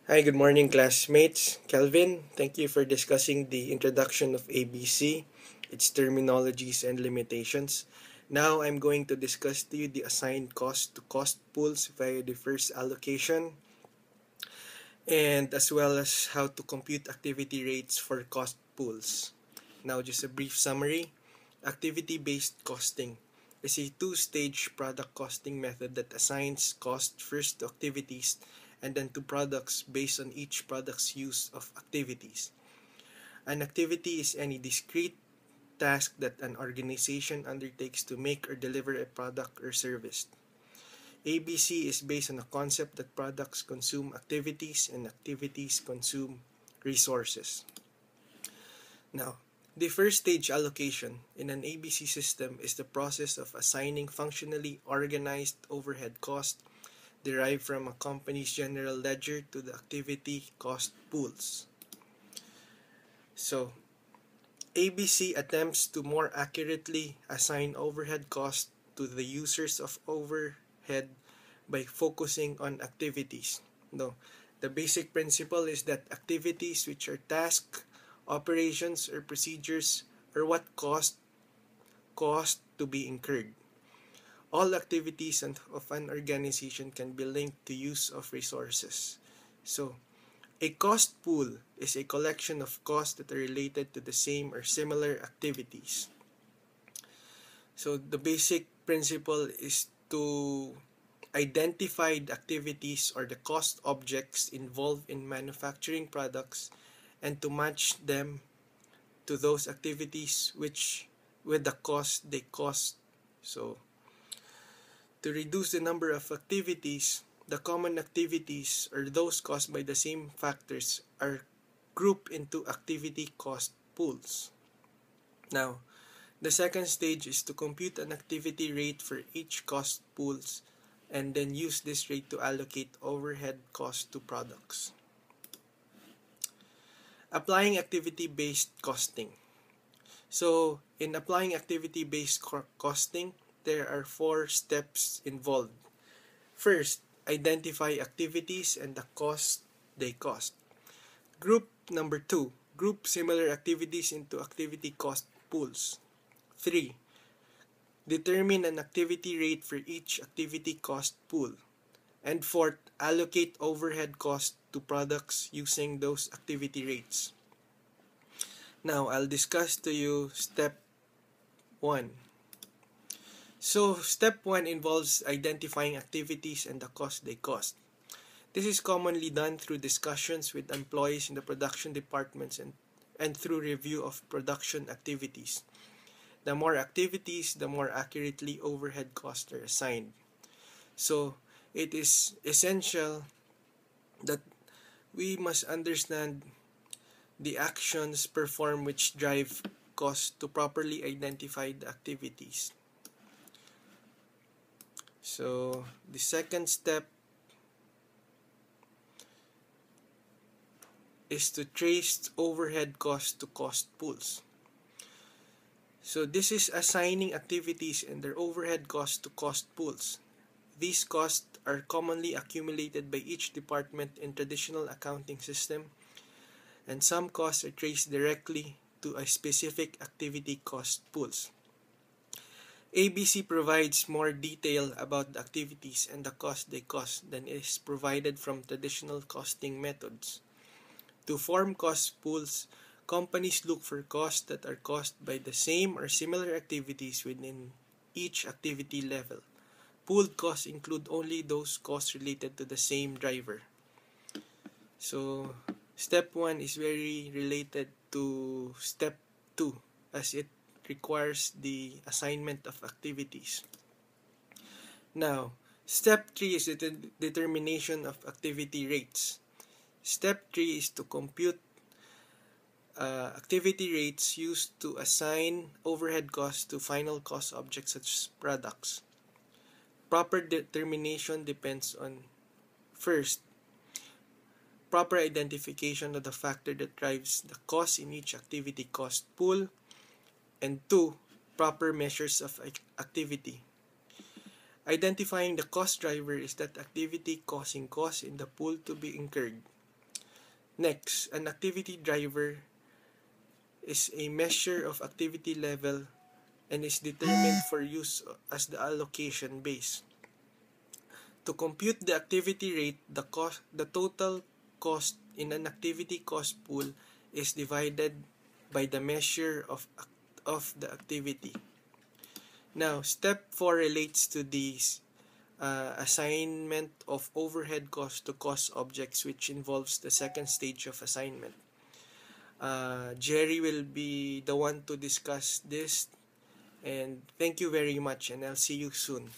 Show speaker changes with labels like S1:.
S1: Hi, good morning, classmates. Kelvin, thank you for discussing the introduction of ABC, its terminologies and limitations. Now I'm going to discuss to you the assigned cost to cost pools via the first allocation, and as well as how to compute activity rates for cost pools. Now, just a brief summary. Activity-based costing is a two-stage product costing method that assigns cost first to activities and then to products based on each product's use of activities. An activity is any discrete task that an organization undertakes to make or deliver a product or service. ABC is based on the concept that products consume activities and activities consume resources. Now, the first stage allocation in an ABC system is the process of assigning functionally organized overhead cost derived from a company's general ledger to the activity cost pools. So, ABC attempts to more accurately assign overhead cost to the users of overhead by focusing on activities. No, the basic principle is that activities which are tasks, operations, or procedures are what cost to be incurred. All activities of an organization can be linked to use of resources. So, a cost pool is a collection of costs that are related to the same or similar activities. So, the basic principle is to identify the activities or the cost objects involved in manufacturing products and to match them to those activities which with the cost they cost. So, to reduce the number of activities, the common activities or those caused by the same factors are grouped into activity cost pools. Now, the second stage is to compute an activity rate for each cost pools and then use this rate to allocate overhead cost to products. Applying activity-based costing. So, in applying activity-based costing, there are 4 steps involved. First, identify activities and the cost they cost. Group number 2, group similar activities into activity cost pools. 3, determine an activity rate for each activity cost pool. And 4th, allocate overhead cost to products using those activity rates. Now, I'll discuss to you step 1. So, step 1 involves identifying activities and the cost they cost. This is commonly done through discussions with employees in the production departments and through review of production activities. The more activities, the more accurately overhead costs are assigned. So, it is essential that we must understand the actions performed which drive costs to properly identify the activities. So, the second step is to trace overhead costs to cost pools. So, this is assigning activities and their overhead costs to cost pools. These costs are commonly accumulated by each department in traditional accounting system, and some costs are traced directly to a specific activity cost pools. ABC provides more detail about the activities and the cost they cost than is provided from traditional costing methods. To form cost pools, companies look for costs that are caused by the same or similar activities within each activity level. Pooled costs include only those costs related to the same driver. So, step 1 is very related to step 2 as it requires the assignment of activities. Now, step 3 is the determination of activity rates. Step 3 is to compute activity rates used to assign overhead costs to final cost objects such as products. Proper determination depends on, first, proper identification of the factor that drives the cost in each activity cost pool, and 2, proper measures of activity. Identifying the cost driver is that activity causing costs in the pool to be incurred. Next, an activity driver is a measure of activity level and is determined for use as the allocation base. To compute the activity rate, the total cost in an activity cost pool is divided by the measure of the activity. Now, step 4 relates to the assignment of overhead cost to cost objects, which involves the second stage of assignment. Gerry will be the one to discuss this, and thank you very much, and I'll see you soon.